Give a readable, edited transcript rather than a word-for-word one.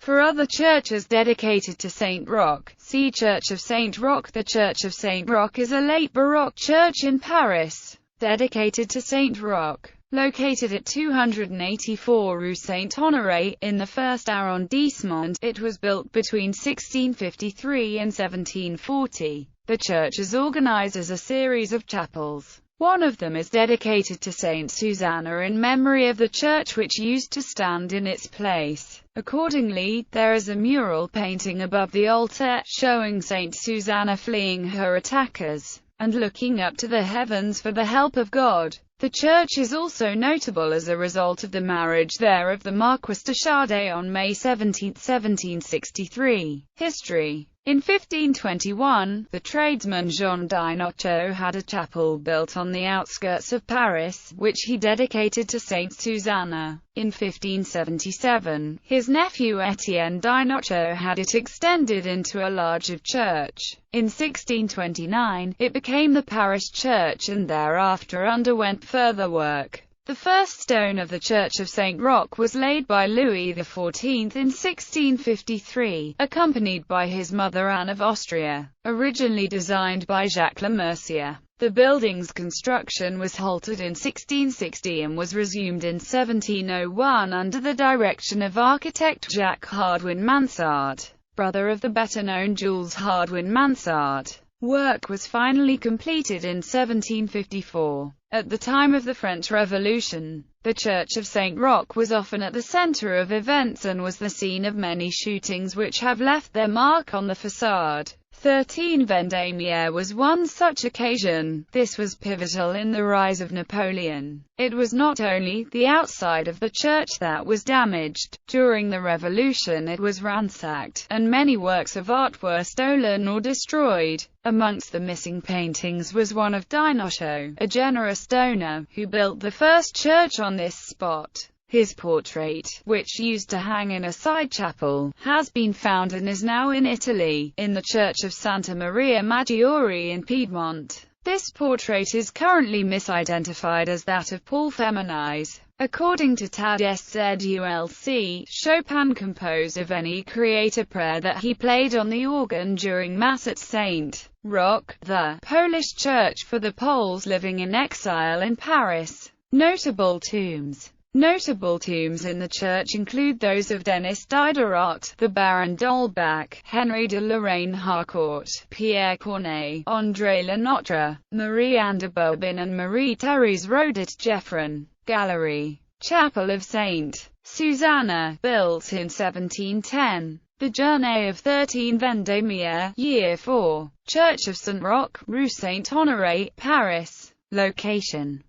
For other churches dedicated to Saint-Roch, see Church of Saint-Roch. The Church of Saint-Roch is a late Baroque church in Paris, dedicated to Saint-Roch. Located at 284 Rue Saint-Honoré, in the first arrondissement, it was built between 1653 and 1740. The church is organized as a series of chapels. One of them is dedicated to Saint Susanna in memory of the church which used to stand in its place. Accordingly, there is a mural painting above the altar, showing Saint Susanna fleeing her attackers, and looking up to the heavens for the help of God. The church is also notable as a result of the marriage there of the Marquis de Chardet on May 17, 1763. History. In 1521, the tradesman Jean Dinocchio had a chapel built on the outskirts of Paris, which he dedicated to Saint Susanna. In 1577, his nephew Étienne Dinocchio had it extended into a larger church. In 1629, it became the parish church and thereafter underwent further work. The first stone of the Church of Saint-Roch was laid by Louis XIV in 1653, accompanied by his mother Anne of Austria. Originally designed by Jacques Lemercier, the building's construction was halted in 1660 and was resumed in 1701 under the direction of architect Jacques Hardouin-Mansart, brother of the better-known Jules Hardouin-Mansart. Work was finally completed in 1754. At the time of the French Revolution, the Church of Saint-Roch was often at the center of events and was the scene of many shootings which have left their mark on the facade. 13 Vendémiaire was one such occasion. This was pivotal in the rise of Napoleon. It was not only the outside of the church that was damaged. During the Revolution it was ransacked, and many works of art were stolen or destroyed. Amongst the missing paintings was one of Dinocchio, a generous donor, who built the first church on this spot. His portrait, which used to hang in a side chapel, has been found and is now in Italy, in the Church of Santa Maria Maggiore in Piedmont. This portrait is currently misidentified as that of Paul Féminize. According to TAD-SZULC, Chopin composed a Veni Creator prayer that he played on the organ during Mass at Saint-Roch, the Polish church for the Poles living in exile in Paris. Notable tombs. Notable tombs in the church include those of Denis Diderot, the Baron d'Holbach, Henry de Lorraine Harcourt, Pierre Corneille, André Le Notre, Marie-Anne de Bourbon and Marie-Thérèse Rodet Geoffrin. Gallery. Chapel of Saint Susanna, built in 1710. The Journée of 13 Vendémiaire, Year 4. Church of Saint-Roch, Rue Saint-Honoré, Paris. Location.